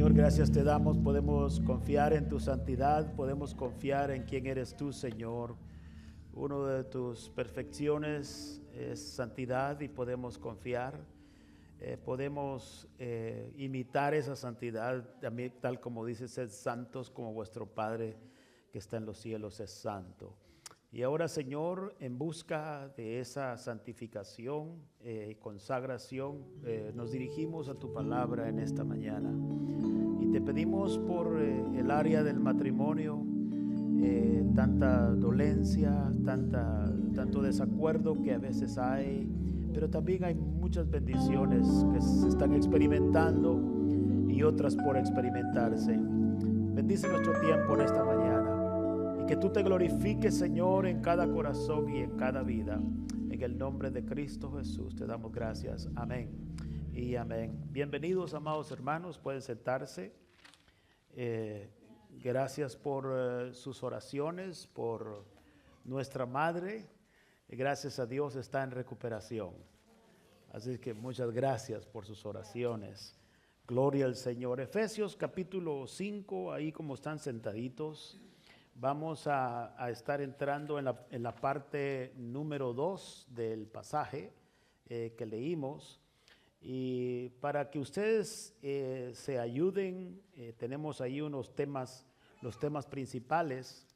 Señor, gracias te damos, podemos confiar en tu santidad, podemos confiar en quién eres tú, Señor. Uno de tus perfecciones es santidad y podemos confiar, podemos imitar esa santidad, también tal como dice, sed santos como vuestro Padre que está en los cielos es santo. Y ahora, Señor, en busca de esa santificación y consagración, nos dirigimos a tu palabra en esta mañana. Y te pedimos por el área del matrimonio, tanta dolencia, tanto desacuerdo que a veces hay, pero también hay muchas bendiciones que se están experimentando y otras por experimentarse. Bendice nuestro tiempo en esta mañana. Que tú te glorifiques, Señor, en cada corazón y en cada vida. En el nombre de Cristo Jesús te damos gracias. Amén y amén. Bienvenidos, amados hermanos. Pueden sentarse. Gracias por sus oraciones, por nuestra madre. Gracias a Dios está en recuperación. Así que muchas gracias por sus oraciones. Gloria al Señor. Efesios capítulo 5, ahí como están sentaditos. Vamos a estar entrando en la parte número 2 del pasaje que leímos. Y para que ustedes se ayuden, tenemos ahí los temas principales.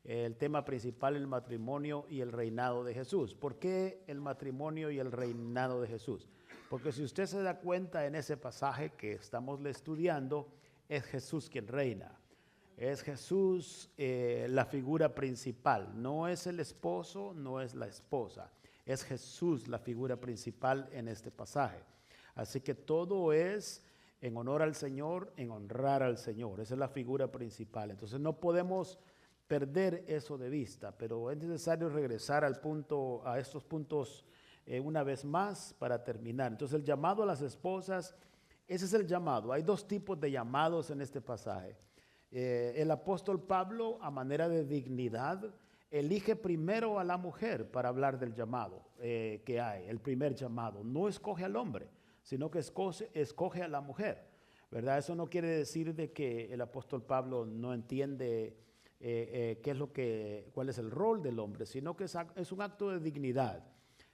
El tema principal, el matrimonio y el reinado de Jesús. ¿Por qué el matrimonio y el reinado de Jesús? Porque si usted se da cuenta en ese pasaje que estamos estudiando, es Jesús quien reina. Es Jesús la figura principal, no es el esposo, no es la esposa, es Jesús la figura principal en este pasaje. Así que todo es en honor al Señor, en honrar al Señor, esa es la figura principal. Entonces no podemos perder eso de vista, pero es necesario regresar a estos puntos una vez más para terminar. Entonces el llamado a las esposas, ese es el llamado. Hay dos tipos de llamados en este pasaje. El apóstol Pablo, a manera de dignidad, elige primero a la mujer para hablar del llamado que hay, el primer llamado. No escoge al hombre, sino que escoge a la mujer, ¿verdad? Eso no quiere decir de que el apóstol Pablo no entiende cuál es el rol del hombre, sino que es un acto de dignidad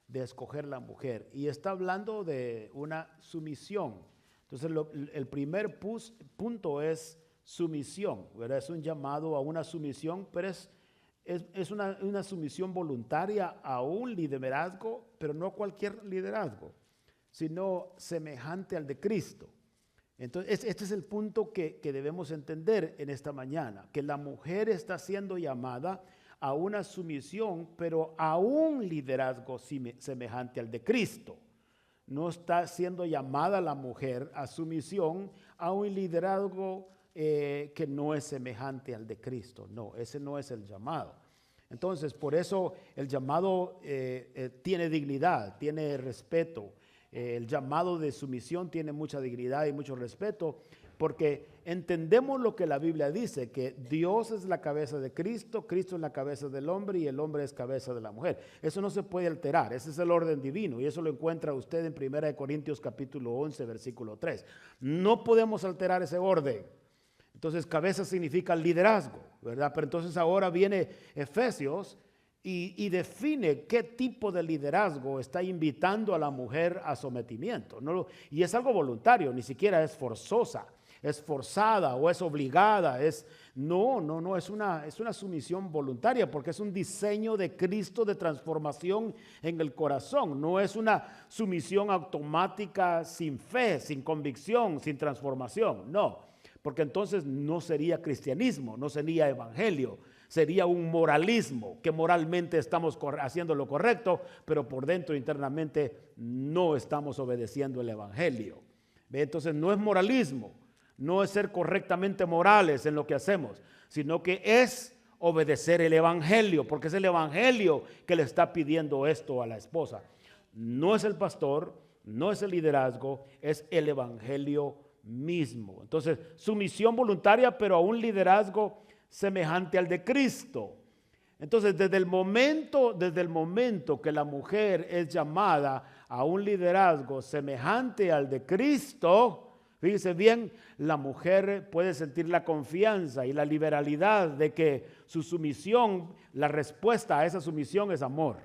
de escoger la mujer. Y está hablando de una sumisión. Entonces, el primer punto es sumisión, ¿verdad? Es un llamado a una sumisión, pero es una sumisión voluntaria a un liderazgo, pero no cualquier liderazgo, sino semejante al de Cristo. Entonces, este es el punto que debemos entender en esta mañana, que la mujer está siendo llamada a una sumisión, pero a un liderazgo semejante al de Cristo. No está siendo llamada la mujer a sumisión a un liderazgo que no es semejante al de Cristo. No, ese no es el llamado. Entonces, por eso el llamado tiene dignidad, tiene respeto. El llamado de sumisión tiene mucha dignidad y mucho respeto, porque entendemos lo que la Biblia dice, que Dios es la cabeza de Cristo, Cristo es la cabeza del hombre y el hombre es cabeza de la mujer. Eso no se puede alterar, ese es el orden divino y eso lo encuentra usted en 1 Corintios capítulo 11, versículo 3. No podemos alterar ese orden. Entonces, cabeza significa liderazgo, ¿verdad? Pero entonces ahora viene Efesios y define qué tipo de liderazgo está invitando a la mujer a sometimiento. Y es algo voluntario, ni siquiera es forzosa, es forzada o es obligada. Es una sumisión voluntaria porque es un diseño de Cristo de transformación en el corazón. No es una sumisión automática sin fe, sin convicción, sin transformación, no. Porque entonces no sería cristianismo, no sería evangelio, sería un moralismo, que moralmente estamos haciendo lo correcto, pero por dentro internamente no estamos obedeciendo el evangelio. Entonces no es moralismo, no es ser correctamente morales en lo que hacemos, sino que es obedecer el evangelio, porque es el evangelio que le está pidiendo esto a la esposa. No es el pastor, no es el liderazgo, es el evangelio mismo. Entonces, sumisión voluntaria, pero a un liderazgo semejante al de Cristo. Entonces, desde el momento que la mujer es llamada a un liderazgo semejante al de Cristo, Fíjese bien, la mujer puede sentir la confianza y la liberalidad de que su sumisión, la respuesta a esa sumisión es amor.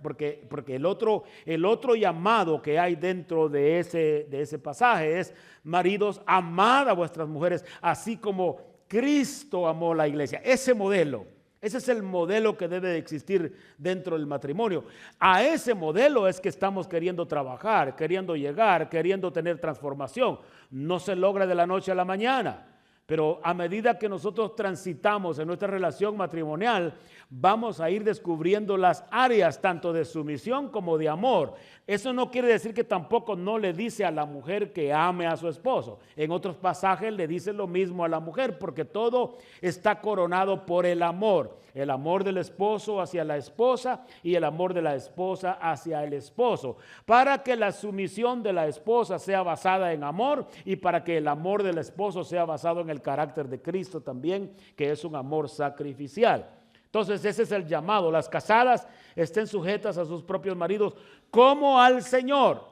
Porque el otro llamado que hay dentro de ese pasaje es: maridos, amad a vuestras mujeres, así como Cristo amó la iglesia. Ese modelo. Ese es el modelo que debe de existir dentro del matrimonio. A ese modelo es que estamos queriendo trabajar, queriendo llegar, queriendo tener transformación. No se logra de la noche a la mañana, pero a medida que nosotros transitamos en nuestra relación matrimonial, vamos a ir descubriendo las áreas tanto de sumisión como de amor. Eso no quiere decir que tampoco no le dice a la mujer que ame a su esposo. En otros pasajes le dice lo mismo a la mujer, porque todo está coronado por el amor. El amor del esposo hacia la esposa y el amor de la esposa hacia el esposo. Para que la sumisión de la esposa sea basada en amor y para que el amor del esposo sea basado en el carácter de Cristo también, que es un amor sacrificial. Entonces ese es el llamado. Las casadas estén sujetas a sus propios maridos como al Señor.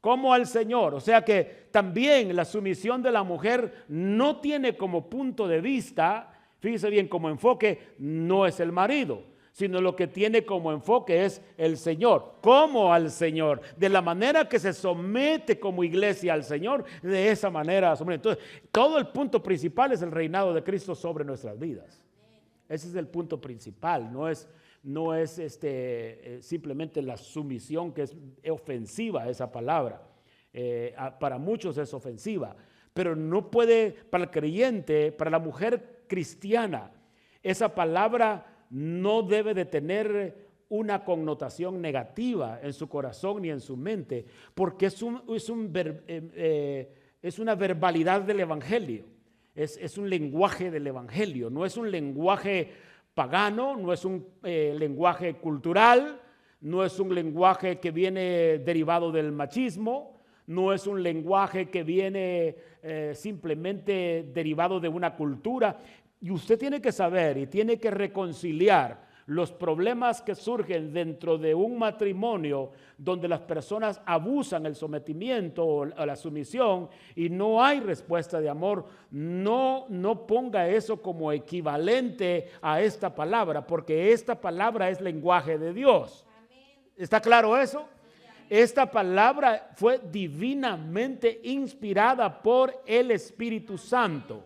Como al Señor. O sea que también la sumisión de la mujer no tiene como punto de vista, fíjese bien, como enfoque no es el marido, sino lo que tiene como enfoque es el Señor, como al Señor. De la manera que se somete como iglesia al Señor, de esa manera. Entonces, todo el punto principal es el reinado de Cristo sobre nuestras vidas. Ese es el punto principal, no es simplemente la sumisión, que es ofensiva esa palabra. Para muchos es ofensiva, pero no puede, para el creyente, para la mujer cristiana, esa palabra no debe de tener una connotación negativa en su corazón ni en su mente, porque es una verbalidad del evangelio. Es un lenguaje del evangelio, no es un lenguaje pagano, no es un lenguaje cultural, no es un lenguaje que viene derivado del machismo, no es un lenguaje que viene simplemente derivado de una cultura. Y usted tiene que saber y tiene que reconciliar los problemas que surgen dentro de un matrimonio donde las personas abusan el sometimiento o la sumisión y no hay respuesta de amor. No ponga eso como equivalente a esta palabra, porque esta palabra es lenguaje de Dios. ¿Está claro eso? Esta palabra fue divinamente inspirada por el Espíritu Santo.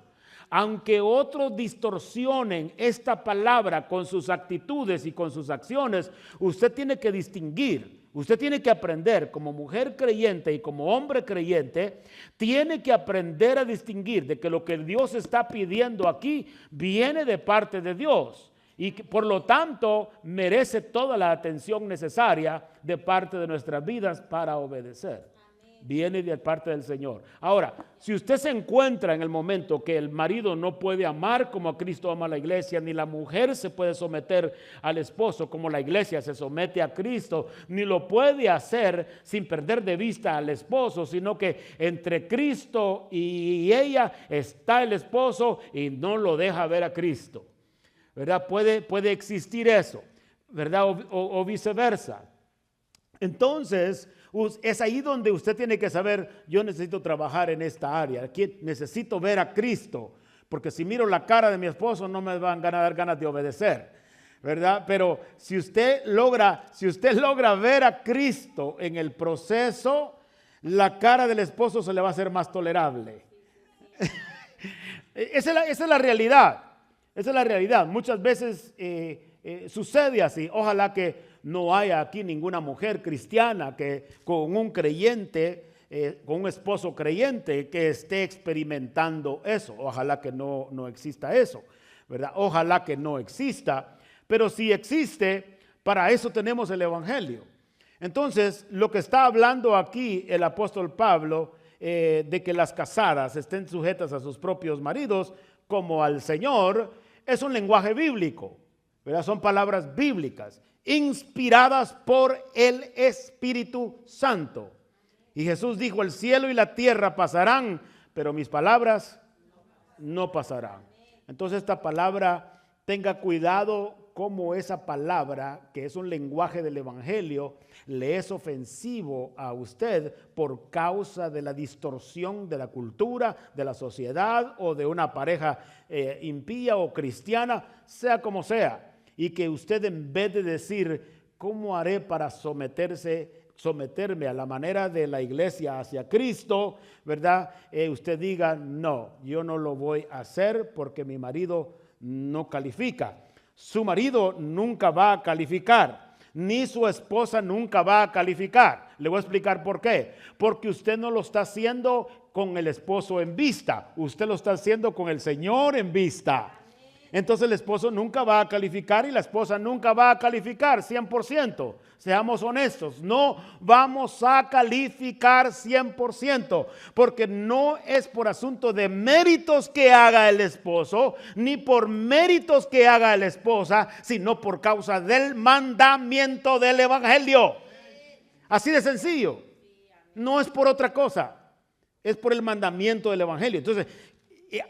Aunque otros distorsionen esta palabra con sus actitudes y con sus acciones, usted tiene que distinguir, usted tiene que aprender como mujer creyente y como hombre creyente, tiene que aprender a distinguir de que lo que Dios está pidiendo aquí viene de parte de Dios y que, por lo tanto, merece toda la atención necesaria de parte de nuestras vidas para obedecer. Viene de parte del Señor. Ahora, si usted se encuentra en el momento que el marido no puede amar como Cristo ama a la iglesia, ni la mujer se puede someter al esposo como la iglesia se somete a Cristo, ni lo puede hacer sin perder de vista al esposo, sino que entre Cristo y ella está el esposo y no lo deja ver a Cristo, ¿verdad? Puede existir eso, ¿verdad? O viceversa. Entonces, es ahí donde usted tiene que saber: yo necesito trabajar en esta área, aquí necesito ver a Cristo, porque si miro la cara de mi esposo no me van a dar ganas de obedecer, ¿verdad? Pero si usted logra ver a Cristo en el proceso, la cara del esposo se le va a hacer más tolerable. Esa es la realidad. Esa es la realidad. Muchas veces sucede así. Ojalá que no haya aquí ninguna mujer cristiana que con un creyente, con un esposo creyente que esté experimentando eso. Ojalá que no exista eso, ¿verdad? Ojalá que no exista, pero si existe, para eso tenemos el evangelio. Entonces, lo que está hablando aquí el apóstol Pablo, de que las casadas estén sujetas a sus propios maridos como al Señor, es un lenguaje bíblico, ¿verdad? Son palabras bíblicas, inspiradas por el Espíritu Santo. Y Jesús dijo: el cielo y la tierra pasarán, pero mis palabras no pasarán. Entonces esta palabra, tenga cuidado cómo esa palabra, que es un lenguaje del evangelio, le es ofensivo a usted por causa de la distorsión de la cultura, de la sociedad o de una pareja impía o cristiana, sea como sea. Y que usted, en vez de decir, ¿cómo haré para someterme a la manera de la iglesia hacia Cristo, ¿verdad? Usted diga, no, yo no lo voy a hacer porque mi marido no califica. Su marido nunca va a calificar, ni su esposa nunca va a calificar. Le voy a explicar por qué. Porque usted no lo está haciendo con el esposo en vista, usted lo está haciendo con el Señor en vista. Entonces el esposo nunca va a calificar y la esposa nunca va a calificar 100%. Seamos honestos, no vamos a calificar 100%, porque no es por asunto de méritos que haga el esposo, ni por méritos que haga la esposa, sino por causa del mandamiento del evangelio. Así de sencillo. No es por otra cosa, es por el mandamiento del evangelio. Entonces,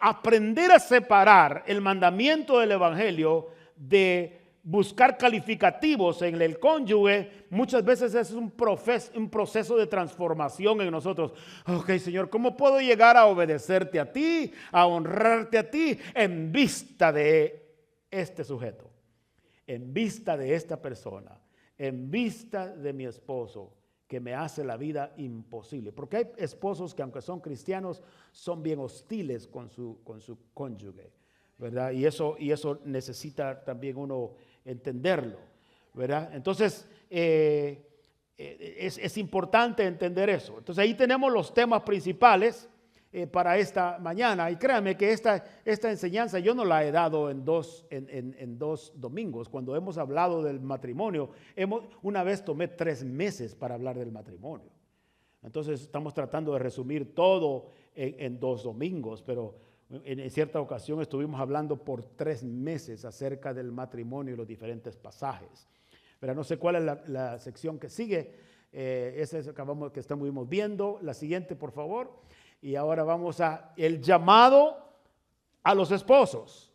aprender a separar el mandamiento del evangelio de buscar calificativos en el cónyuge, muchas veces es un proceso de transformación en nosotros. Ok, Señor, ¿cómo puedo llegar a obedecerte a ti, a honrarte a ti en vista de este sujeto, en vista de esta persona, en vista de mi esposo, que me hace la vida imposible? Porque hay esposos que, aunque son cristianos, son bien hostiles con su cónyuge, ¿verdad? Y eso necesita también uno entenderlo, ¿verdad? Entonces, es importante entender eso. Entonces, ahí tenemos los temas principales para esta mañana. Y créanme que esta enseñanza yo no la he dado en dos domingos. Cuando hemos hablado del matrimonio, una vez tomé 3 meses para hablar del matrimonio. Entonces estamos tratando de resumir todo en 2 domingos, pero en cierta ocasión estuvimos hablando por 3 meses acerca del matrimonio y los diferentes pasajes. Pero no sé cuál es la sección que sigue. Esa es que estamos viendo. La siguiente, por favor. Y ahora vamos a el llamado a los esposos.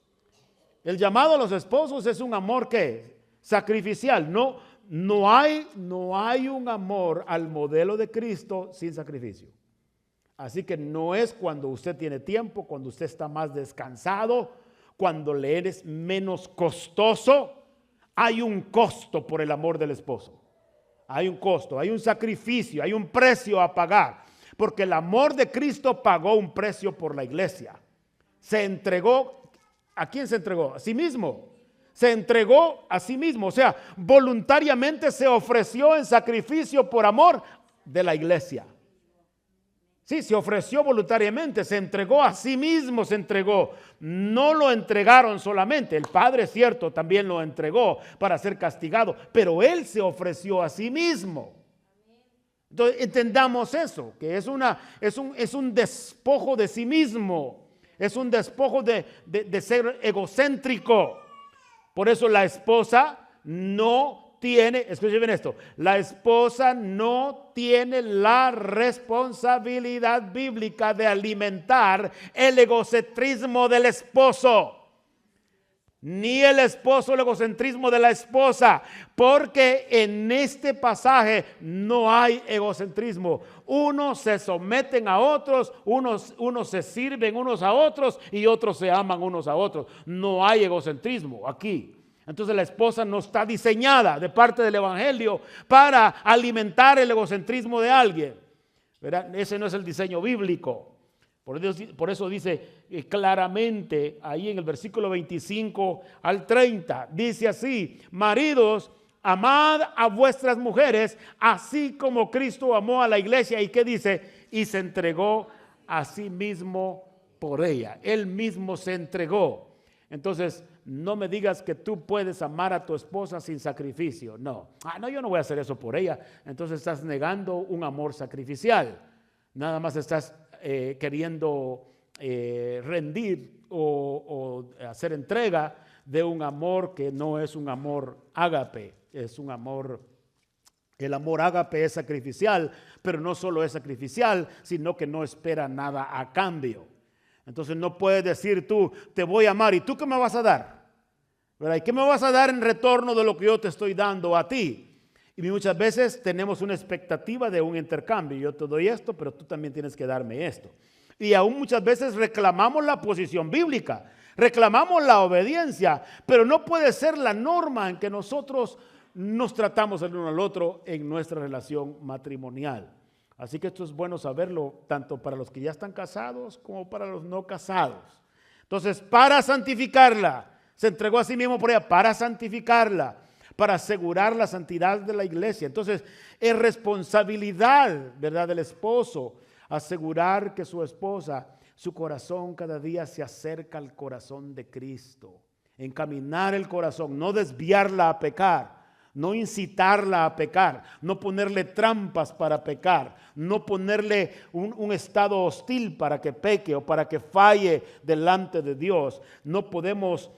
El llamado a los esposos es un amor que sacrificial. No hay un amor al modelo de Cristo sin sacrificio. Así que no es cuando usted tiene tiempo, cuando usted está más descansado, cuando le eres menos costoso. Hay un costo por el amor del esposo. Hay un costo, hay un sacrificio, hay un precio a pagar. Porque el amor de Cristo pagó un precio por la iglesia. Se entregó. ¿A quién se entregó? A sí mismo. Se entregó a sí mismo. O sea, voluntariamente se ofreció en sacrificio por amor de la iglesia. Sí, se ofreció voluntariamente, se entregó a sí mismo, se entregó. No lo entregaron solamente. El Padre, cierto, también lo entregó para ser castigado. Pero Él se ofreció a sí mismo. Entonces entendamos eso, que es un despojo de sí mismo, es un despojo de ser egocéntrico. Por eso la esposa no tiene, escuchen bien esto, la esposa no tiene la responsabilidad bíblica de alimentar el egocentrismo del esposo. Ni el esposo el egocentrismo de la esposa, porque en este pasaje no hay egocentrismo. Unos se someten a otros, unos se sirven unos a otros y otros se aman unos a otros. No hay egocentrismo aquí. Entonces la esposa no está diseñada de parte del evangelio para alimentar el egocentrismo de alguien, ¿verdad? Ese no es el diseño bíblico. Por eso dice claramente ahí en el versículo 25 al 30, dice así: maridos, amad a vuestras mujeres, así como Cristo amó a la iglesia. ¿Y qué dice? Y se entregó a sí mismo por ella. Él mismo se entregó. Entonces, no me digas que tú puedes amar a tu esposa sin sacrificio. No, yo no voy a hacer eso por ella. Entonces estás negando un amor sacrificial. Nada más estás queriendo rendir o hacer entrega de un amor que no es un amor ágape, es un amor, el amor ágape es sacrificial, pero no solo es sacrificial, sino que no espera nada a cambio. Entonces no puedes decir tú, te voy a amar, ¿y tú qué me vas a dar? ¿verdad? ¿Y qué me vas a dar en retorno de lo que yo te estoy dando a ti? Y muchas veces tenemos una expectativa de un intercambio. Yo te doy esto, pero tú también tienes que darme esto. Y aún muchas veces reclamamos la posición bíblica, reclamamos la obediencia, pero no puede ser la norma en que nosotros nos tratamos el uno al otro en nuestra relación matrimonial. Así que esto es bueno saberlo tanto para los que ya están casados como para los no casados. Entonces, para santificarla, se entregó a sí mismo por ella, para santificarla, para asegurar la santidad de la iglesia. Entonces, es responsabilidad, ¿verdad?, del esposo asegurar que su esposa, su corazón cada día se acerca al corazón de Cristo. Encaminar el corazón, no desviarla a pecar, no incitarla a pecar, no ponerle trampas para pecar, no ponerle un estado hostil para que peque o para que falle delante de Dios. No podemos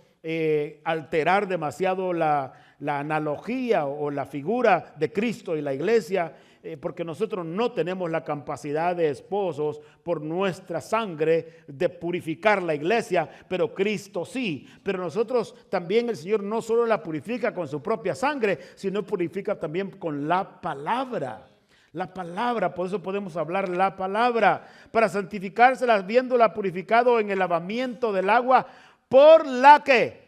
alterar demasiado la analogía o la figura de Cristo y la iglesia, porque nosotros no tenemos la capacidad de esposos por nuestra sangre de purificar la iglesia, pero Cristo sí. Pero nosotros también, el Señor no solo la purifica con su propia sangre, sino purifica también con la palabra. La palabra, por eso podemos hablar la palabra, para santificársela, habiéndola purificado en el lavamiento del agua por la que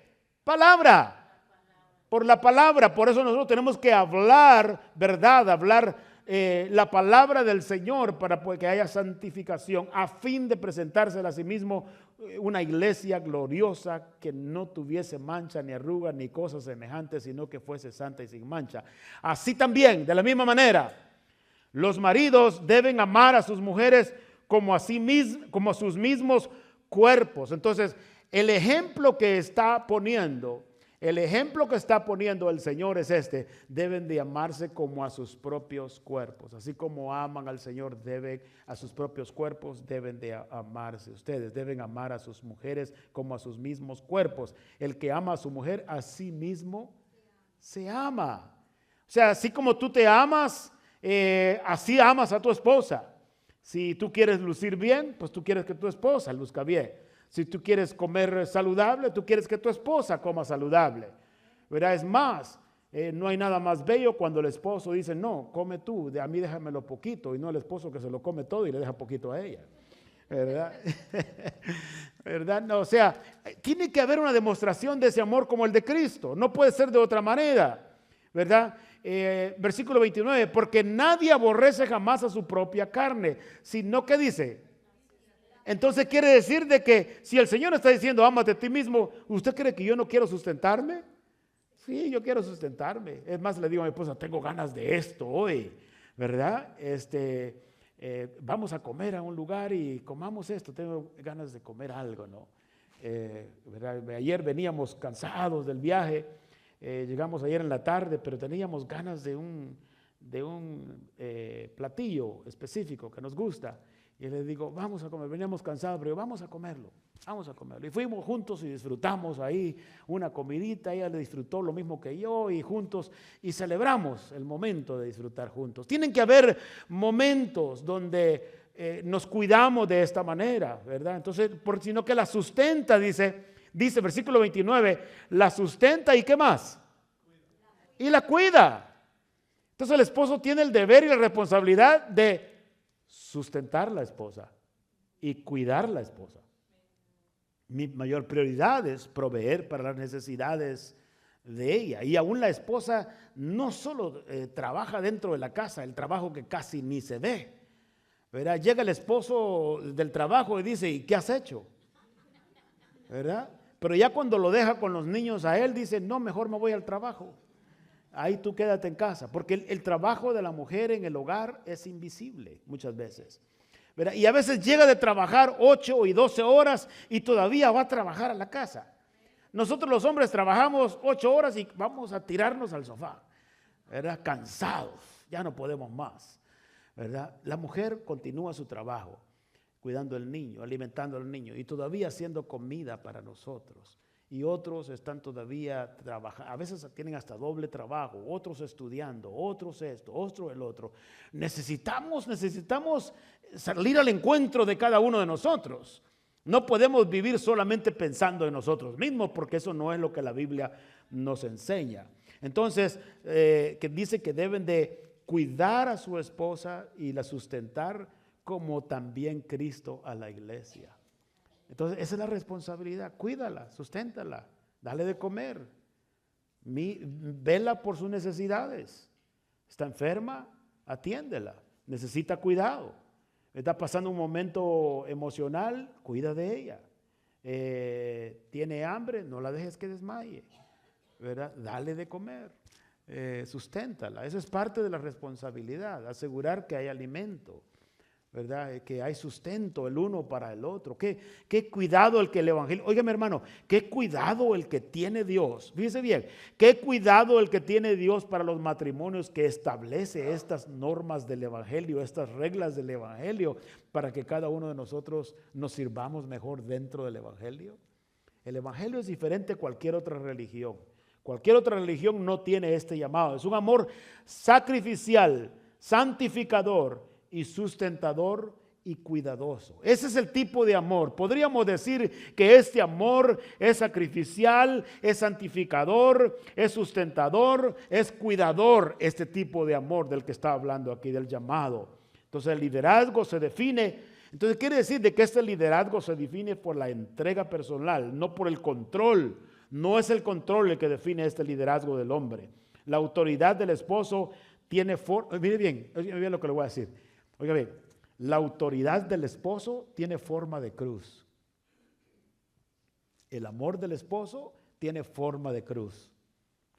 palabra, por la palabra. Por eso nosotros tenemos que hablar verdad, hablar la palabra del Señor para que haya santificación, a fin de presentársela a sí mismo una iglesia gloriosa que no tuviese mancha ni arruga ni cosas semejantes, sino que fuese santa y sin mancha. Así también, de la misma manera, los maridos deben amar a sus mujeres como a sí mismos, como a sus mismos cuerpos. Entonces, el ejemplo que está poniendo el Señor es este: deben de amarse como a sus propios cuerpos. Así como aman al Señor, deben a sus propios cuerpos, deben de amarse. Ustedes deben amar a sus mujeres como a sus mismos cuerpos. El que ama a su mujer, a sí mismo se ama. O sea, así como tú te amas, así amas a tu esposa. Si tú quieres lucir bien, pues tú quieres que tu esposa luzca bien. Si tú quieres comer saludable, tú quieres que tu esposa coma saludable, ¿verdad? Es más, no hay nada más bello cuando el esposo dice: no, come tú, a mí déjamelo poquito, y no el esposo que se lo come todo y le deja poquito a ella, ¿verdad? ¿Verdad? No, o sea, tiene que haber una demostración de ese amor como el de Cristo, no puede ser de otra manera, ¿verdad? Versículo 29, porque nadie aborrece jamás a su propia carne, sino que dice... Entonces quiere decir de que si el Señor está diciendo ámate a ti mismo, ¿usted cree que yo no quiero sustentarme? Sí, yo quiero sustentarme. Es más, le digo a mi esposa: tengo ganas de esto hoy, ¿verdad? Vamos a comer a un lugar y comamos esto. Tengo ganas de comer algo, ¿no? ¿Verdad? Ayer veníamos cansados del viaje, llegamos ayer en la tarde, pero teníamos ganas de un platillo específico que nos gusta. Y le digo: vamos a comer, veníamos cansados, pero vamos a comerlo. Y fuimos juntos y disfrutamos ahí una comidita. Ella le disfrutó lo mismo que yo, y juntos, y celebramos el momento de disfrutar juntos. Tienen que haber momentos donde nos cuidamos de esta manera, ¿verdad? Entonces, sino que la sustenta, dice versículo 29, la sustenta y ¿qué más? Y la cuida. Entonces el esposo tiene el deber y la responsabilidad de sustentar la esposa y cuidar la esposa. Mi mayor prioridad es proveer para las necesidades de ella. Y aún la esposa no solo trabaja dentro de la casa, el trabajo que casi ni se ve, ¿verdad? Llega el esposo del trabajo y dice: ¿y qué has hecho? ¿Verdad? Pero ya cuando lo deja con los niños a él, dice: no, mejor me voy al trabajo. Ahí tú quédate en casa, porque el trabajo de la mujer en el hogar es invisible muchas veces, ¿verdad? Y a veces llega de trabajar 8 y 12 horas y todavía va a trabajar a la casa. Nosotros los hombres trabajamos 8 horas y vamos a tirarnos al sofá, ¿verdad? Cansados, ya no podemos más, ¿verdad? La mujer continúa su trabajo, cuidando al niño, alimentando al niño y todavía haciendo comida para nosotros. Y otros están todavía trabajando, a veces tienen hasta doble trabajo, otros estudiando, otros esto, otro el otro. Necesitamos salir al encuentro de cada uno de nosotros, No podemos vivir solamente pensando en nosotros mismos, porque eso no es lo que la Biblia nos enseña. Entonces, que dice que deben de cuidar a su esposa y la sustentar como también Cristo a la iglesia. Entonces, esa es la responsabilidad. Cuídala, susténtala, dale de comer, vela por sus necesidades. Está enferma, atiéndela, necesita cuidado. Está pasando un momento emocional, cuida de ella. Tiene hambre, no la dejes que desmaye, ¿verdad? Dale de comer, susténtala. Eso es parte de la responsabilidad, asegurar que hay alimento, ¿verdad? Que hay sustento el uno para el otro. Qué cuidado el que el evangelio, óigame hermano, qué cuidado el que tiene Dios. Fíjese bien, qué cuidado el que tiene Dios para los matrimonios, que establece estas normas del evangelio, estas reglas del evangelio, para que cada uno de nosotros nos sirvamos mejor dentro del evangelio. El evangelio es diferente a cualquier otra religión. Cualquier otra religión no tiene este llamado. Es un amor sacrificial, santificador y sustentador y cuidadoso. Ese es el tipo de amor. Podríamos decir que este amor es sacrificial, es santificador, es sustentador, es cuidador, este tipo de amor del que está hablando aquí, del llamado. Entonces el liderazgo se define, entonces quiere decir de que este liderazgo se define por la entrega personal, no por el control. No es el control el que define este liderazgo del hombre. La autoridad del esposo tiene forma, mire bien lo que le voy a decir. Oiga bien, la autoridad del esposo tiene forma de cruz. El amor del esposo tiene forma de cruz.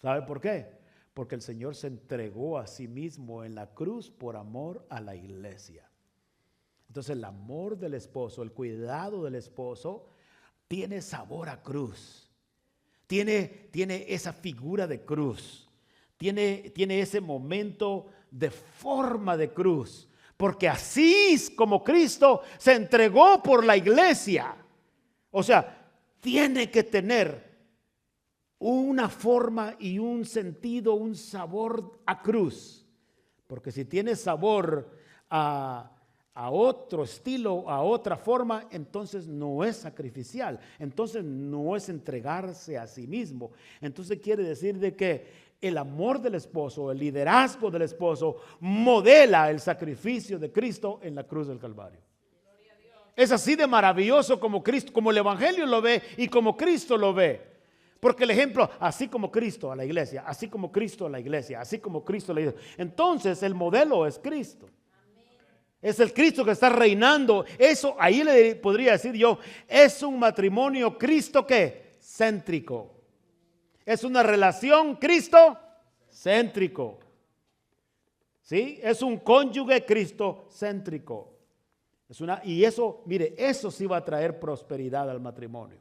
¿Sabe por qué? Porque el Señor se entregó a sí mismo en la cruz por amor a la iglesia. Entonces el amor del esposo, el cuidado del esposo, tiene sabor a cruz. Tiene esa figura de cruz. Tiene ese momento de forma de cruz. Porque así es como Cristo se entregó por la iglesia. O sea, tiene que tener una forma y un sentido, un sabor a cruz. Porque si tiene sabor a otro estilo, a otra forma, entonces no es sacrificial. Entonces no es entregarse a sí mismo. Entonces quiere decir de que el amor del esposo, el liderazgo del esposo, modela el sacrificio de Cristo en la cruz del Calvario. Es así de maravilloso como Cristo, como el evangelio lo ve y como Cristo lo ve. Porque el ejemplo, así como Cristo a la iglesia, así como Cristo a la iglesia, así como Cristo a la iglesia. Entonces el modelo es Cristo. Es el Cristo que está reinando. Eso, ahí le podría decir yo, es un matrimonio Cristo ¿qué? Céntrico. Es una relación Cristo-céntrico. ¿Sí? Es un cónyuge Cristo-céntrico. Y eso, mire, eso sí va a traer prosperidad al matrimonio.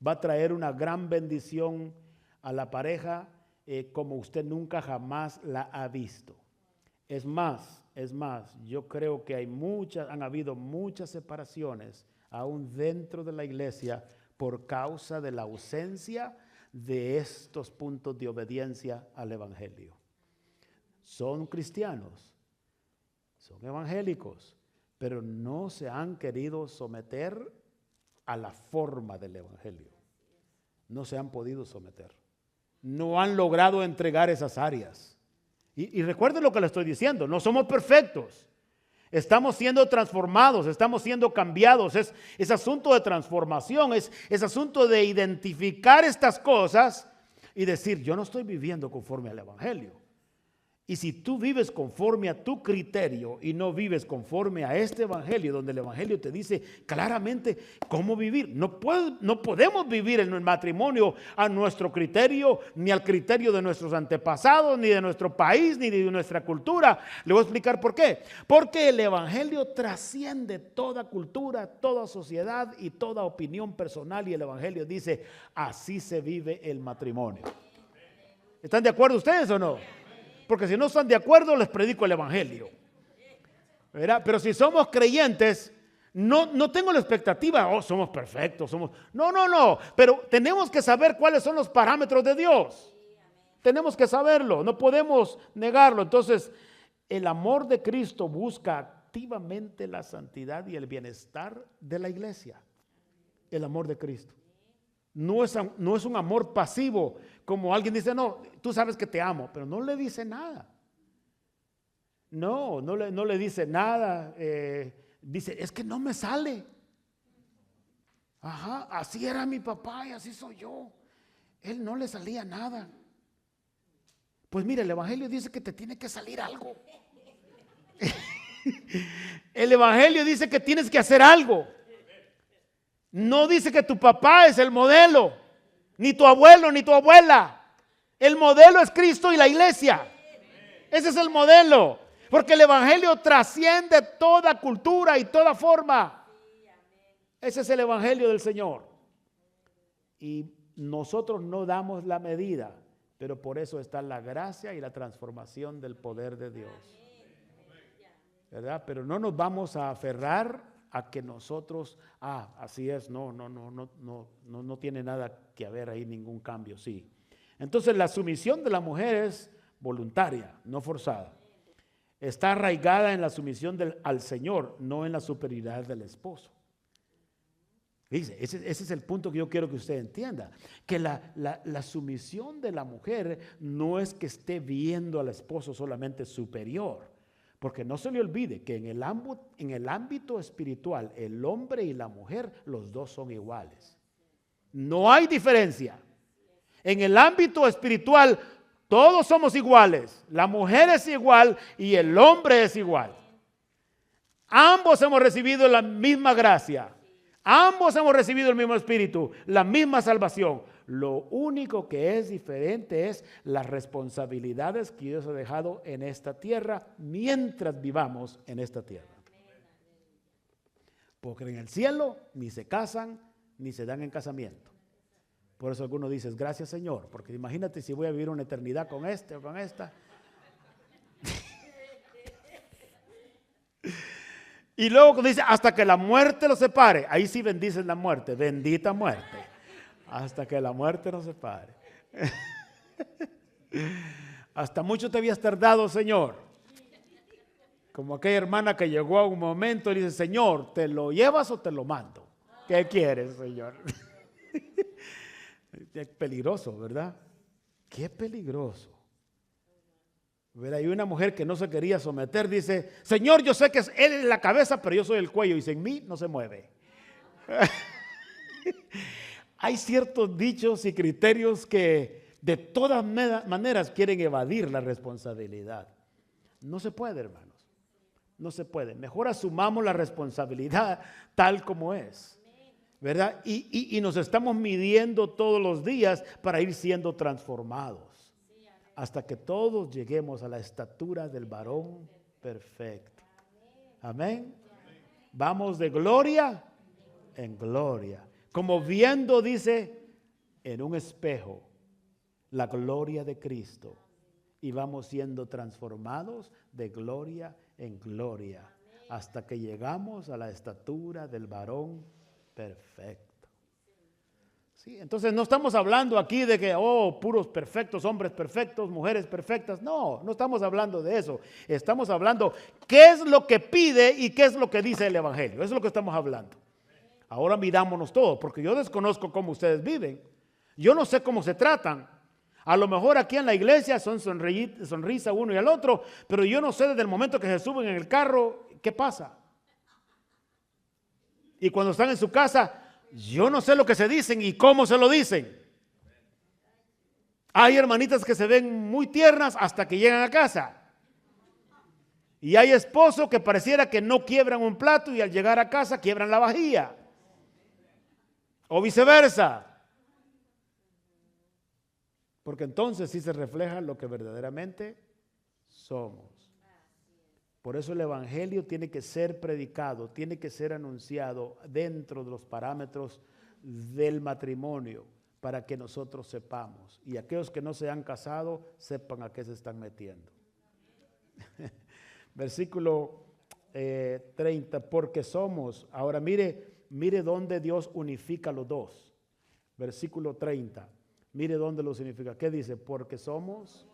Va a traer una gran bendición a la pareja como usted nunca jamás la ha visto. Es más, yo creo que han habido muchas separaciones aún dentro de la iglesia por causa de la ausencia de estos puntos de obediencia al evangelio. Son cristianos, son evangélicos, pero no se han querido someter a la forma del evangelio. No se han podido someter. No han logrado entregar esas áreas. Y recuerden lo que le estoy diciendo, no somos perfectos. Estamos siendo transformados, estamos siendo cambiados. Es asunto de transformación, es asunto de identificar estas cosas y decir, yo no estoy viviendo conforme al evangelio. Y si tú vives conforme a tu criterio y no vives conforme a este evangelio, donde el evangelio te dice claramente cómo vivir, no podemos vivir en el matrimonio a nuestro criterio, ni al criterio de nuestros antepasados, ni de nuestro país, ni de nuestra cultura. Le voy a explicar por qué. Porque el evangelio trasciende toda cultura, toda sociedad y toda opinión personal, y el evangelio dice, así se vive el matrimonio. ¿Están de acuerdo ustedes o no? Porque si no están de acuerdo, les predico el evangelio, ¿verdad? Pero si somos creyentes, no tengo la expectativa, somos perfectos, No, pero tenemos que saber cuáles son los parámetros de Dios. Tenemos que saberlo, no podemos negarlo. Entonces, el amor de Cristo busca activamente la santidad y el bienestar de la iglesia. el amor de Cristo. No es un amor pasivo, como alguien dice, no, tú sabes que te amo, pero no le dice nada. No le dice nada. Dice, es que no me sale. Ajá, así era mi papá y así soy yo. Él no le salía nada. Pues mire, el Evangelio dice que te tiene que salir algo. El Evangelio dice que tienes que hacer algo. No dice que tu papá es el modelo, ni tu abuelo, ni tu abuela. El modelo es Cristo y la iglesia. Ese es el modelo. Porque el Evangelio trasciende toda cultura y toda forma. Ese es el Evangelio del Señor. Y nosotros no damos la medida, pero por eso está la gracia y la transformación del poder de Dios. ¿Verdad? Pero no nos vamos a aferrar a que nosotros, así es, no tiene nada que ver ahí, ningún cambio, sí. Entonces la sumisión de la mujer es voluntaria, no forzada. Está arraigada en la sumisión al Señor, no en la superioridad del esposo. Dice, ese es el punto que yo quiero que usted entienda, que la sumisión de la mujer no es que esté viendo al esposo solamente superior. Porque no se le olvide que en el ámbito espiritual, el hombre y la mujer, los dos son iguales. No hay diferencia. En el ámbito espiritual, todos somos iguales. La mujer es igual y el hombre es igual. Ambos hemos recibido la misma gracia. Ambos hemos recibido el mismo espíritu, la misma salvación. Lo único que es diferente es las responsabilidades que Dios ha dejado en esta tierra mientras vivamos en esta tierra. Porque en el cielo ni se casan ni se dan en casamiento. Por eso algunos dicen, gracias Señor, porque imagínate si voy a vivir una eternidad con este o con esta. Y luego cuando dice, hasta que la muerte los separe, ahí sí bendicen la muerte, bendita muerte. Hasta que la muerte nos separe. Hasta mucho te habías tardado, Señor. Como aquella hermana que llegó a un momento y dice, Señor, ¿te lo llevas o te lo mando? ¿Qué quieres, Señor? Es peligroso, ¿verdad? Qué peligroso. Hay una mujer que no se quería someter, dice, Señor, yo sé que Él es la cabeza, pero yo soy el cuello y sin mí no se mueve. Hay ciertos dichos y criterios que de todas maneras quieren evadir la responsabilidad. No se puede, hermanos. No se puede. Mejor asumamos la responsabilidad tal como es. ¿Verdad? Y nos estamos midiendo todos los días para ir siendo transformados. Hasta que todos lleguemos a la estatura del varón perfecto. Amén. Vamos de gloria en gloria. Como viendo, dice, en un espejo, la gloria de Cristo. Y vamos siendo transformados de gloria en gloria. Hasta que llegamos a la estatura del varón perfecto. ¿Sí? Entonces no estamos hablando aquí de que, puros perfectos, hombres perfectos, mujeres perfectas. No estamos hablando de eso. Estamos hablando qué es lo que pide y qué es lo que dice el Evangelio. Eso es lo que estamos hablando. Ahora mirámonos todos, porque yo desconozco cómo ustedes viven. Yo no sé cómo se tratan. A lo mejor aquí en la iglesia son sonrisa uno y al otro, pero yo no sé desde el momento que se suben en el carro, ¿qué pasa? Y cuando están en su casa, yo no sé lo que se dicen y cómo se lo dicen. Hay hermanitas que se ven muy tiernas hasta que llegan a casa. Y hay esposos que pareciera que no quiebran un plato y al llegar a casa quiebran la vajilla. O viceversa. Porque entonces sí se refleja lo que verdaderamente somos. Por eso el Evangelio tiene que ser predicado, tiene que ser anunciado dentro de los parámetros del matrimonio para que nosotros sepamos. Y aquellos que no se han casado sepan a qué se están metiendo. Versículo 30, porque somos, ahora mire dónde Dios unifica los dos. Versículo 30, mire dónde lo significa. ¿Qué dice? Porque somos.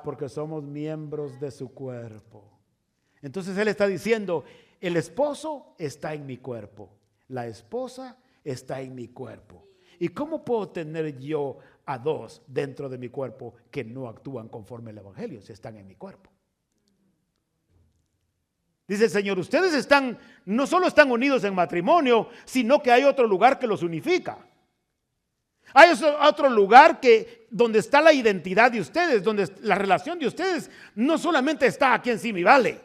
Porque somos miembros de su cuerpo. Entonces Él está diciendo, el esposo está en mi cuerpo, la esposa está en mi cuerpo. ¿Y cómo puedo tener yo a dos dentro de mi cuerpo que no actúan conforme al evangelio si están en mi cuerpo? Dice el Señor, ustedes no solo están unidos en matrimonio, sino que hay otro lugar que los unifica. Hay otro lugar donde está la identidad de ustedes, donde la relación de ustedes no solamente está aquí en Simi Valley.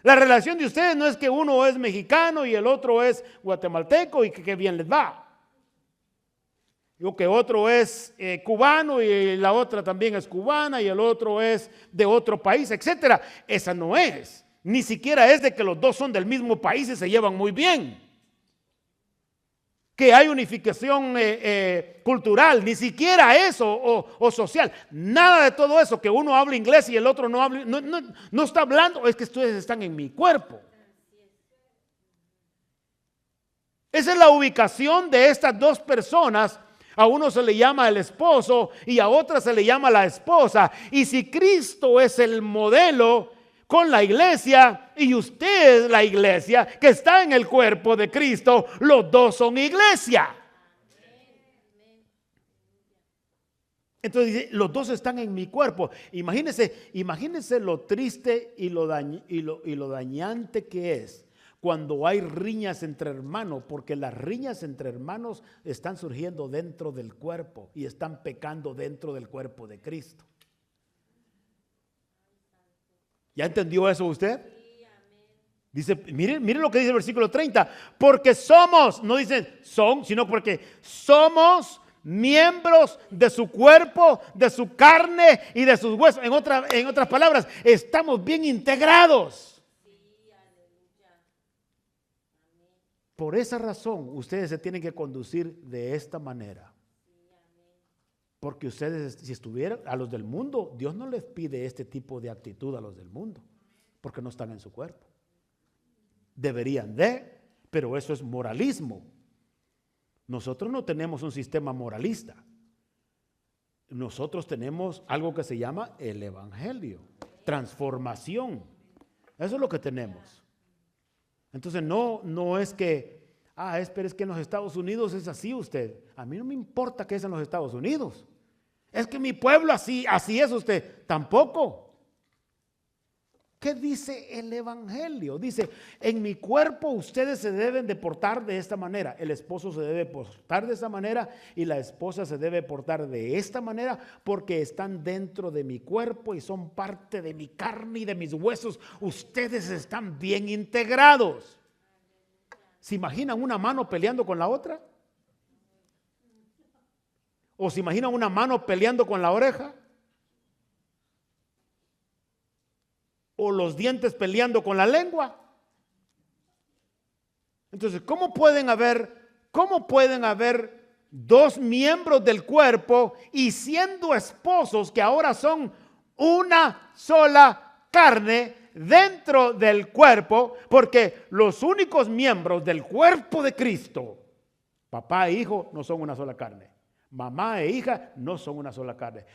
La relación de ustedes no es que uno es mexicano y el otro es guatemalteco y que bien les va. O que otro es cubano y la otra también es cubana y el otro es de otro país, etcétera. Esa no es. Ni siquiera es de que los dos son del mismo país y se llevan muy bien. Que hay unificación cultural, ni siquiera eso o social. Nada de todo eso, que uno habla inglés y el otro no habla, no está hablando, es que ustedes están en mi cuerpo. Esa es la ubicación de estas dos personas. A uno se le llama el esposo y a otra se le llama la esposa. Y si Cristo es el modelo con la iglesia y usted es la iglesia que está en el cuerpo de Cristo, los dos son iglesia. Entonces dice, los dos están en mi cuerpo. Imagínense lo triste y lo dañante que es cuando hay riñas entre hermanos, porque las riñas entre hermanos están surgiendo dentro del cuerpo y están pecando dentro del cuerpo de Cristo. ¿Ya entendió eso usted? Dice, miren lo que dice el versículo 30. Porque somos, no dice son, sino porque somos miembros de su cuerpo, de su carne y de sus huesos. En otras palabras, estamos bien integrados. Por esa razón, ustedes se tienen que conducir de esta manera. Porque ustedes, si estuvieran a los del mundo, Dios no les pide este tipo de actitud a los del mundo, porque no están en su cuerpo. Deberían pero eso es moralismo. Nosotros no tenemos un sistema moralista. Nosotros tenemos algo que se llama el evangelio, transformación. Eso es lo que tenemos. Entonces no es que, pero es que en los Estados Unidos es así usted. A mí no me importa que es en los Estados Unidos. Es que mi pueblo así es usted. Tampoco. ¿Qué dice el evangelio? Dice, en mi cuerpo ustedes se deben de portar de esta manera. El esposo se debe portar de esta manera y la esposa se debe portar de esta manera porque están dentro de mi cuerpo y son parte de mi carne y de mis huesos. Ustedes están bien integrados. ¿Se imaginan una mano peleando con la otra? ¿O se imaginan una mano peleando con la oreja? ¿O los dientes peleando con la lengua? Entonces, ¿cómo pueden haber dos miembros del cuerpo y siendo esposos que ahora son una sola carne dentro del cuerpo? Porque los únicos miembros del cuerpo de Cristo, papá e hijo, no son una sola carne. Mamá e hija no son una sola carne.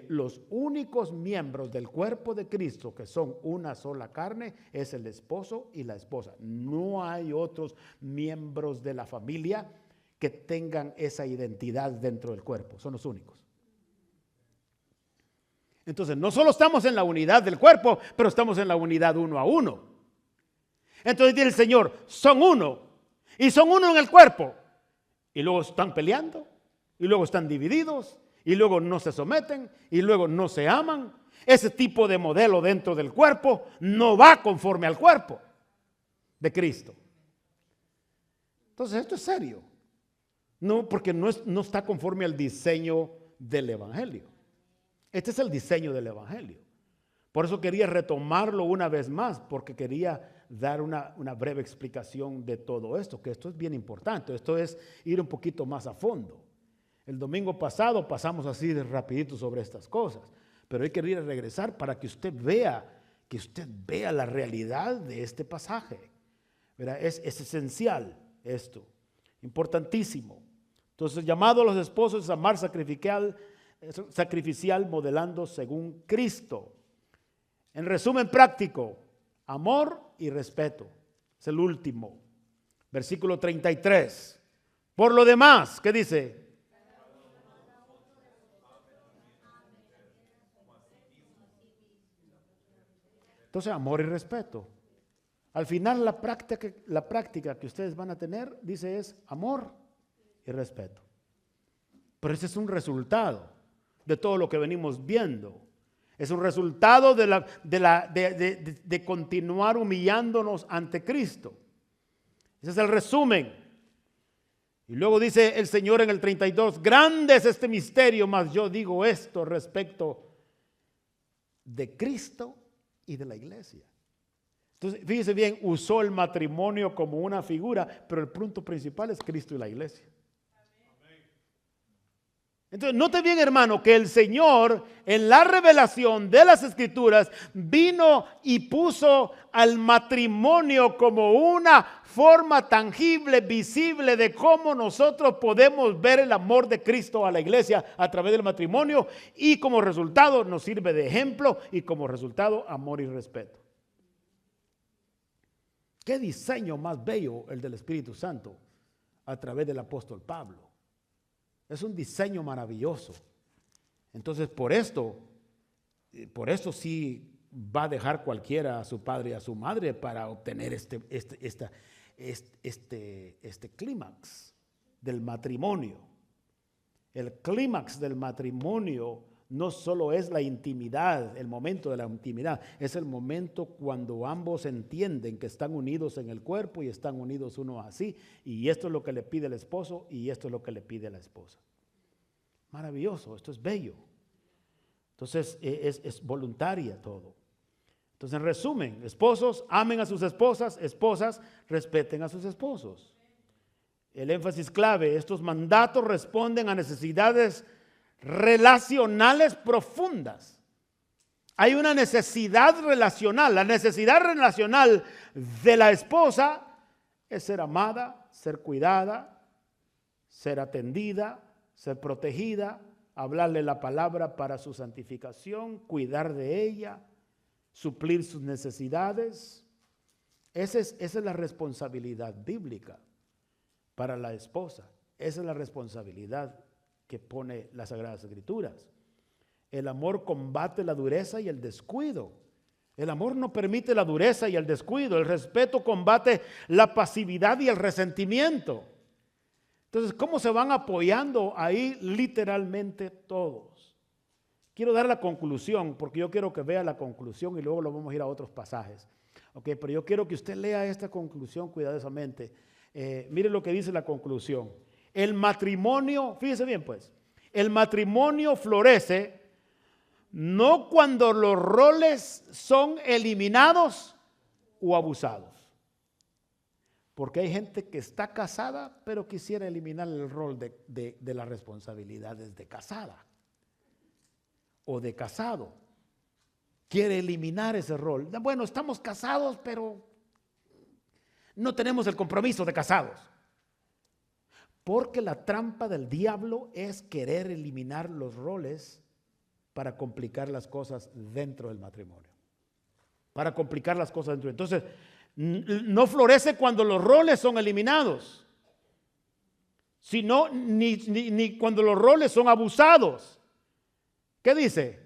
Los únicos miembros del cuerpo de Cristo que son una sola carne es el esposo y la esposa. No hay otros miembros de la familia que tengan esa identidad dentro del cuerpo. Son los únicos. Entonces, no solo estamos en la unidad del cuerpo, pero estamos en la unidad uno a uno. Entonces dice el Señor, son uno. Y son uno en el cuerpo. Y luego están peleando. Y luego están divididos, y luego no se someten, y luego no se aman. Ese tipo de modelo dentro del cuerpo no va conforme al cuerpo de Cristo. Entonces esto es serio. No, porque no está conforme al diseño del evangelio. Este es el diseño del evangelio. Por eso quería retomarlo una vez más, porque quería dar una breve explicación de todo esto, que esto es bien importante. Esto es ir un poquito más a fondo. El domingo pasado pasamos así de rapidito sobre estas cosas, pero hay que ir a regresar para que usted vea la realidad de este pasaje. ¿Verdad? Es esencial esto, importantísimo. Entonces, llamado a los esposos a amar sacrificial modelando según Cristo. En resumen práctico, Amor y respeto. Es el último. Versículo 33. Por lo demás, ¿qué dice? Entonces, amor y respeto. Al final, la práctica que ustedes van a tener, dice, es amor y respeto. Pero ese es un resultado de todo lo que venimos viendo. Es un resultado de continuar humillándonos ante Cristo. Ese es el resumen. Y luego dice el Señor en el 32, grande es este misterio, mas yo digo esto respecto de Cristo y de la iglesia. Entonces, fíjese bien, usó el matrimonio como una figura, pero el punto principal es Cristo y la iglesia. Entonces, note bien, hermano, que el Señor en la revelación de las Escrituras vino y puso al matrimonio como una forma tangible, visible de cómo nosotros podemos ver el amor de Cristo a la iglesia a través del matrimonio, y como resultado nos sirve de ejemplo y como resultado amor y respeto. ¿Qué diseño más bello el del Espíritu Santo a través del apóstol Pablo? Es un diseño maravilloso. Entonces, por esto sí va a dejar cualquiera a su padre y a su madre para obtener este clímax del matrimonio. El clímax del matrimonio no solo es la intimidad, el momento de la intimidad, es el momento cuando ambos entienden que están unidos en el cuerpo y están unidos uno así, y esto es lo que le pide el esposo y esto es lo que le pide la esposa. Maravilloso, esto es bello. Entonces es voluntaria todo. Entonces, en resumen, esposos amen a sus esposas, esposas respeten a sus esposos. El énfasis clave, estos mandatos responden a necesidades relacionales profundas. Hay una necesidad relacional. La necesidad relacional de la esposa es ser amada, ser cuidada, ser atendida, ser protegida, hablarle la palabra para su santificación, cuidar de ella, suplir sus necesidades. Esa es la responsabilidad bíblica para la esposa. Esa es la responsabilidad que pone las Sagradas Escrituras. El amor combate la dureza y el descuido. El amor no permite la dureza y el descuido. El respeto combate la pasividad y el resentimiento. Entonces, ¿cómo se van apoyando ahí literalmente todos? Quiero dar la conclusión, porque yo quiero que vea la conclusión y luego lo vamos a ir a otros pasajes. Okay, pero yo quiero que usted lea esta conclusión cuidadosamente. Mire lo que dice la conclusión. El matrimonio, fíjese bien pues, el matrimonio florece no cuando los roles son eliminados o abusados. Porque hay gente que está casada, pero quisiera eliminar el rol de las responsabilidades de casada o de casado. Quiere eliminar ese rol. Bueno, estamos casados, pero no tenemos el compromiso de casados. Porque la trampa del diablo es querer eliminar los roles para complicar las cosas dentro del matrimonio. Para complicar las cosas dentro. Entonces, no florece cuando los roles son eliminados, sino ni cuando los roles son abusados. ¿Qué dice?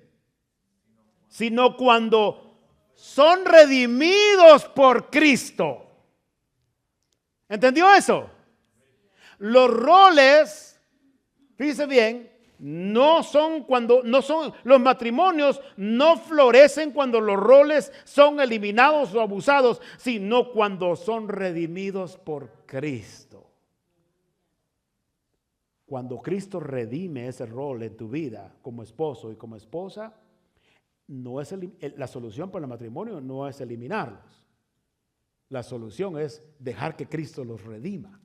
Sino cuando son redimidos por Cristo. ¿Entendió eso? Los roles, fíjese bien, los matrimonios no florecen cuando los roles son eliminados o abusados, sino cuando son redimidos por Cristo. Cuando Cristo redime ese rol en tu vida como esposo y como esposa, no es la solución para el matrimonio no es eliminarlos. La solución es dejar que Cristo los redima.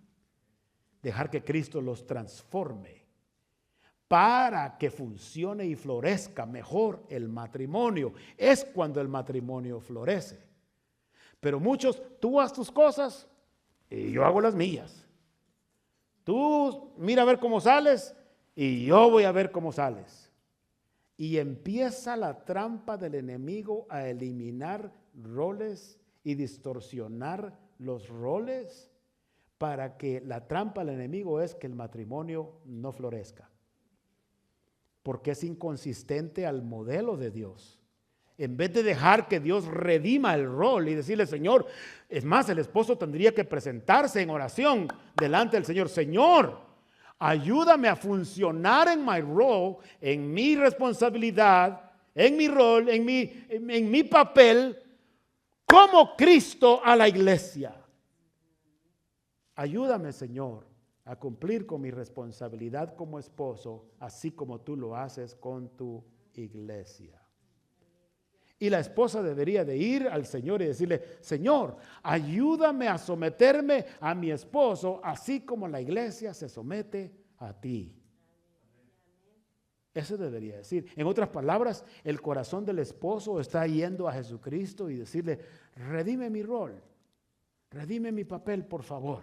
Dejar que Cristo los transforme para que funcione y florezca mejor el matrimonio. Es cuando el matrimonio florece. Pero muchos, tú haz tus cosas y yo hago las mías. Tú mira a ver cómo sales y yo voy a ver cómo sales. Y empieza la trampa del enemigo a eliminar roles y distorsionar los roles para que la trampa del enemigo es que el matrimonio no florezca. Porque es inconsistente al modelo de Dios. En vez de dejar que Dios redima el rol y decirle, Señor, es más, el esposo tendría que presentarse en oración delante del Señor. Señor, ayúdame a funcionar en my role, en mi responsabilidad, en mi rol, en mi papel como Cristo a la iglesia. Ayúdame, Señor, a cumplir con mi responsabilidad como esposo, así como tú lo haces con tu iglesia. Y la esposa debería de ir al Señor y decirle, Señor, ayúdame a someterme a mi esposo, así como la iglesia se somete a ti. Eso debería decir. En otras palabras, el corazón del esposo está yendo a Jesucristo y decirle, redime mi rol, redime mi papel, por favor.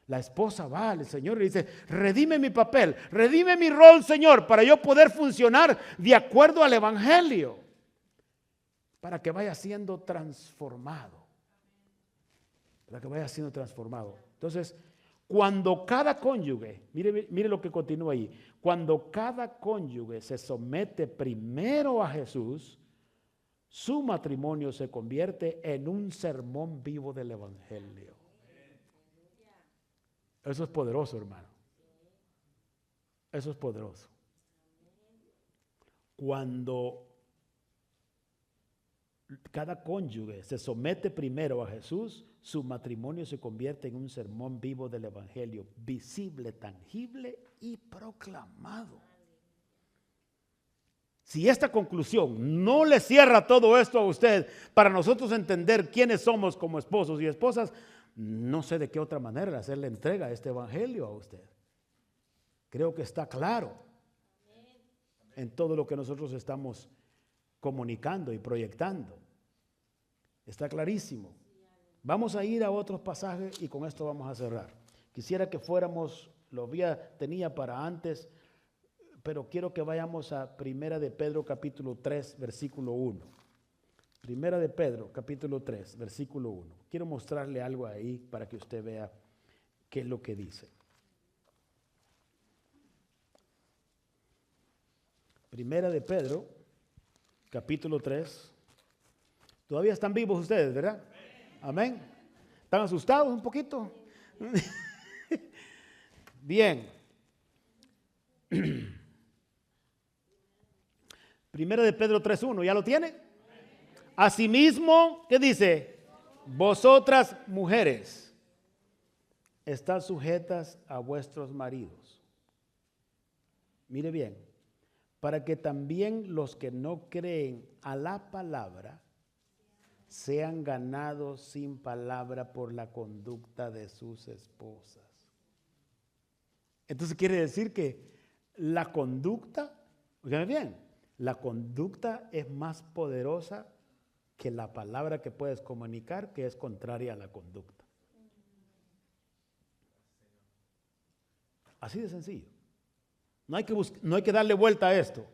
La esposa va al Señor y dice, redime mi papel, redime mi rol, Señor, para yo poder funcionar de acuerdo al Evangelio. Para que vaya siendo transformado. Para que vaya siendo transformado. Entonces, cuando cada cónyuge, mire lo que continúa ahí. Cuando cada cónyuge se somete primero a Jesús, su matrimonio se convierte en un sermón vivo del Evangelio. Eso es poderoso, hermano. Eso es poderoso. Cuando cada cónyuge se somete primero a Jesús, su matrimonio se convierte en un sermón vivo del Evangelio, visible, tangible y proclamado. Si esta conclusión no le cierra todo esto a usted, para nosotros entender quiénes somos como esposos y esposas, no sé de qué otra manera hacerle entrega a este Evangelio a usted. Creo que está claro en todo lo que nosotros estamos comunicando y proyectando. Está clarísimo. Vamos a ir a otros pasajes y con esto vamos a cerrar. Quisiera que fuéramos, tenía para antes, pero quiero que vayamos a Primera de Pedro capítulo 3, versículo 1. Primera de Pedro capítulo 3, versículo 1. Quiero mostrarle algo ahí para que usted vea qué es lo que dice. Primera de Pedro capítulo 3. Todavía están vivos ustedes, ¿verdad? Amén. ¿Están asustados un poquito? Bien. Primera de Pedro 3:1, ¿ya lo tiene? Asimismo, ¿qué dice? Vosotras mujeres, estad sujetas a vuestros maridos. Mire bien, para que también los que no creen a la palabra sean ganados sin palabra por la conducta de sus esposas. Entonces quiere decir que la conducta, oigan bien, la conducta es más poderosa que la palabra que puedes comunicar, que es contraria a la conducta. Así de sencillo. No hay que darle vuelta a esto.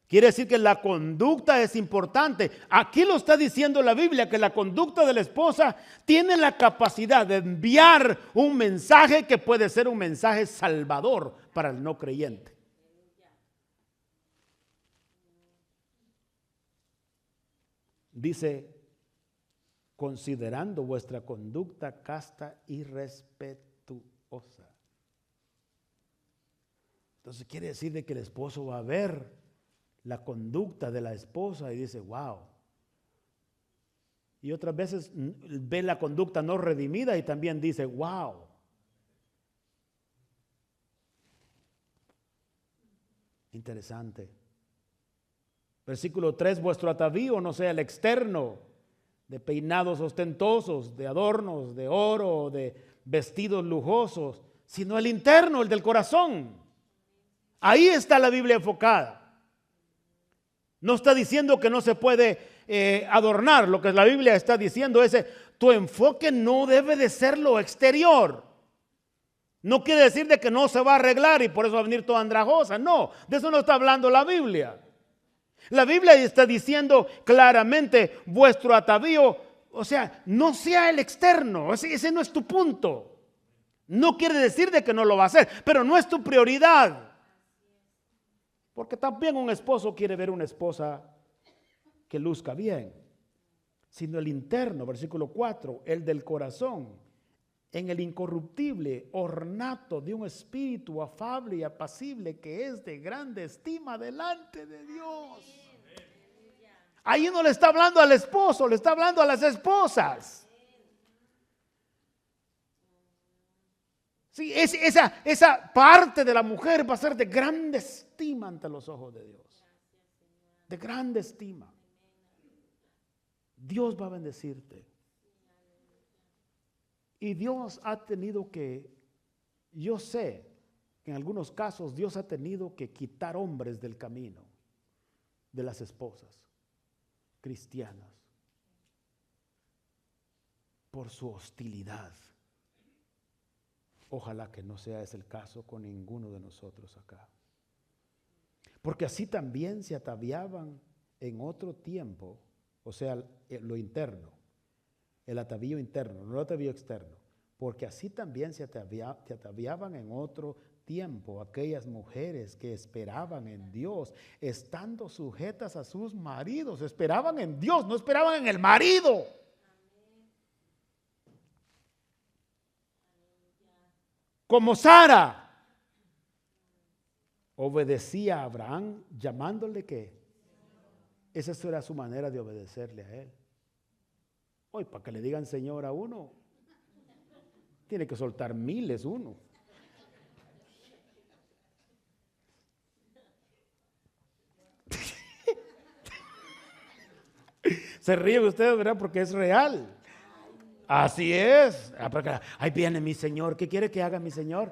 Quiere decir que la conducta es importante. Aquí lo está diciendo la Biblia, que la conducta de la esposa tiene la capacidad de enviar un mensaje que puede ser un mensaje salvador para el no creyente. Dice, considerando vuestra conducta casta y respetuosa. Entonces quiere decir de que el esposo va a ver la conducta de la esposa y dice, wow. Y otras veces ve la conducta no redimida y también dice, wow. Interesante. Versículo 3, vuestro atavío no sea el externo, de peinados ostentosos, de adornos, de oro, de vestidos lujosos, sino el interno, el del corazón. Ahí está la Biblia enfocada. No está diciendo que no se puede adornar. Lo que la Biblia está diciendo es tu enfoque no debe de ser lo exterior. No quiere decir de que no se va a arreglar y por eso va a venir toda andrajosa. No, de eso no está hablando la Biblia. La Biblia está diciendo claramente, vuestro atavío o sea, no sea el externo, ese no es tu punto. No quiere decir de que no lo va a hacer, pero no es tu prioridad. Porque también un esposo quiere ver una esposa que luzca bien, sino el interno, versículo 4, el del corazón, en el incorruptible ornato de un espíritu afable y apacible que es de grande estima delante de Dios. Ahí no le está hablando al esposo, le está hablando a las esposas. Sí, esa parte de la mujer va a ser de grande estima ante los ojos de Dios. De grande estima. Dios va a bendecirte. Y Dios ha tenido que, yo sé que en algunos casos Dios ha tenido que quitar hombres del camino de las esposas cristianas por su hostilidad. Ojalá que no sea ese el caso con ninguno de nosotros acá. Porque así también se ataviaban en otro tiempo, o sea, lo interno, el atavío interno, no el atavío externo. Porque así también se ataviaban en otro tiempo aquellas mujeres que esperaban en Dios, estando sujetas a sus maridos. Esperaban en Dios, no esperaban en el marido. Como Sara obedecía a Abraham llamándole ¿qué? Esa era su manera de obedecerle a él. Hoy para que le digan Señor a uno, tiene que soltar miles uno. Se ríen ustedes, ¿verdad? Porque es real. Así es. Ahí viene mi Señor. ¿Qué quiere que haga mi Señor?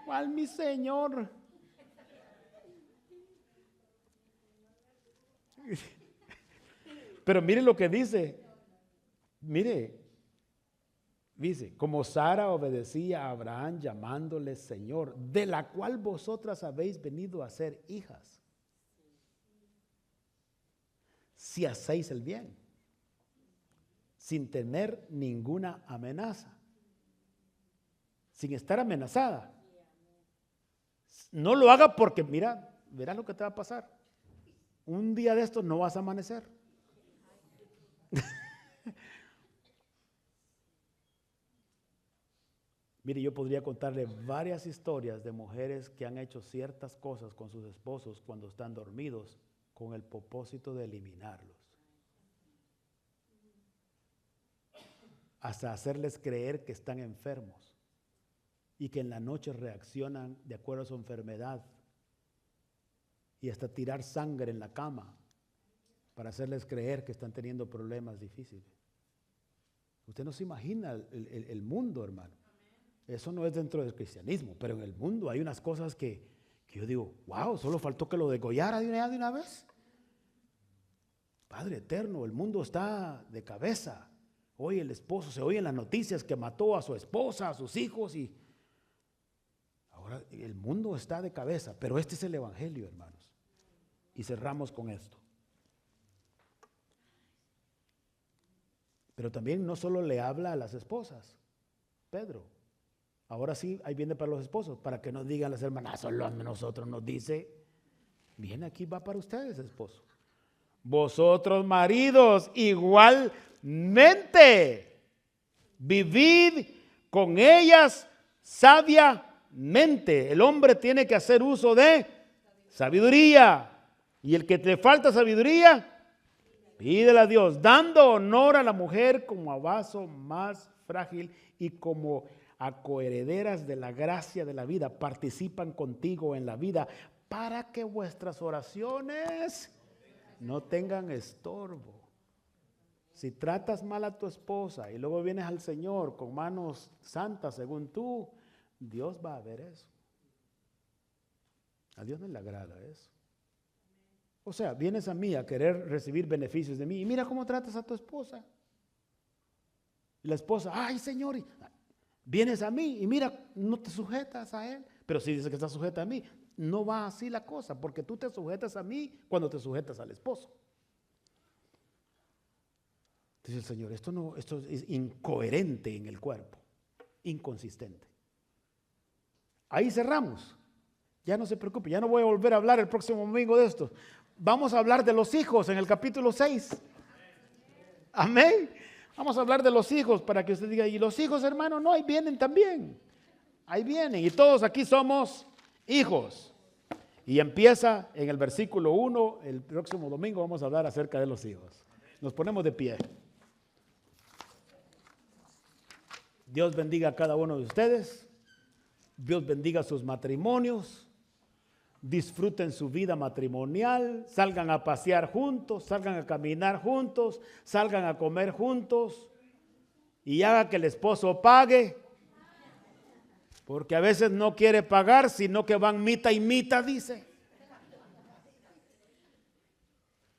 ¿Cuál mi Señor? Pero mire lo que dice. Mire, dice, como Sara obedecía a Abraham llamándole Señor, de la cual vosotras habéis venido a ser hijas, si hacéis el bien, sin tener ninguna amenaza, sin estar amenazada. No lo haga porque mira, verás lo que te va a pasar. Un día de estos no vas a amanecer. Mire, yo podría contarle varias historias de mujeres que han hecho ciertas cosas con sus esposos cuando están dormidos con el propósito de eliminarlos. Hasta hacerles creer que están enfermos y que en la noche reaccionan de acuerdo a su enfermedad y hasta tirar sangre en la cama para hacerles creer que están teniendo problemas difíciles. Usted no se imagina el mundo, hermano. Eso no es dentro del cristianismo, pero en el mundo hay unas cosas que yo digo, wow, solo faltó que lo degollara de una vez. Padre eterno, el mundo está de cabeza. Hoy el esposo se oye en las noticias que mató a su esposa, a sus hijos y ahora el mundo está de cabeza, pero este es el evangelio, hermanos. Y cerramos con esto. Pero también no solo le habla a las esposas, Pedro. Ahora sí, ahí viene para los esposos, para que no digan las hermanas, solo a nosotros nos dice, viene aquí, va para ustedes, esposo. Vosotros maridos, igualmente, vivid con ellas sabiamente. El hombre tiene que hacer uso de sabiduría. Y el que te falta sabiduría, pídele a Dios, dando honor a la mujer como a vaso más frágil y como a coherederas de la gracia de la vida. Participan contigo en la vida para que vuestras oraciones no tengan estorbo. Si tratas mal a tu esposa y luego vienes al Señor con manos santas según tú, Dios va a ver eso. A Dios no le agrada eso. O sea, vienes a mí a querer recibir beneficios de mí y mira cómo tratas a tu esposa. Y la esposa, ay Señor, vienes a mí y mira, no te sujetas a él. Pero si dice que está sujeta a mí, no va así la cosa, porque tú te sujetas a mí cuando te sujetas al esposo. Dice el Señor, esto es incoherente en el cuerpo, inconsistente. Ahí cerramos. Ya no se preocupe, ya no voy a volver a hablar el próximo domingo de esto. Vamos a hablar de los hijos en el capítulo 6. Amén. Vamos a hablar de los hijos para que usted diga, ¿y los hijos, hermano? No, ahí vienen también. Ahí vienen. Y todos aquí somos hijos. Y empieza en el versículo 1. El próximo domingo vamos a hablar acerca de los hijos. Nos ponemos de pie. Dios bendiga a cada uno de ustedes. Dios bendiga sus matrimonios. Disfruten su vida matrimonial, salgan a pasear juntos, salgan a caminar juntos, salgan a comer juntos y haga que el esposo pague, porque a veces no quiere pagar, sino que van mitad y mitad, dice.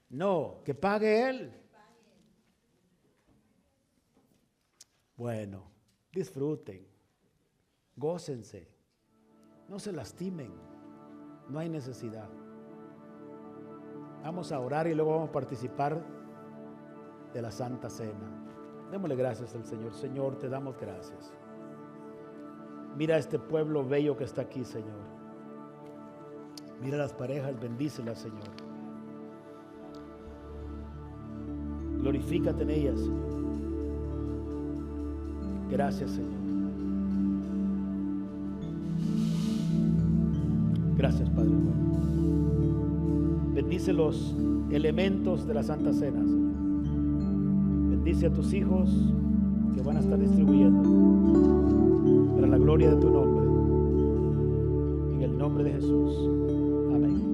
No, que pague él. Bueno, disfruten, gócense, no se lastimen. No hay necesidad. Vamos a orar y luego vamos a participar de la Santa Cena. Démosle gracias al Señor. Señor, te damos gracias. Mira este pueblo bello que está aquí, Señor. Mira las parejas, bendícelas, Señor. Glorifícate en ellas, Señor. Gracias, Señor. Gracias, Padre bueno. Bendice los elementos de la Santa Cena, Señor. Bendice a tus hijos que van a estar distribuyendo para la gloria de tu nombre. En el nombre de Jesús. Amén.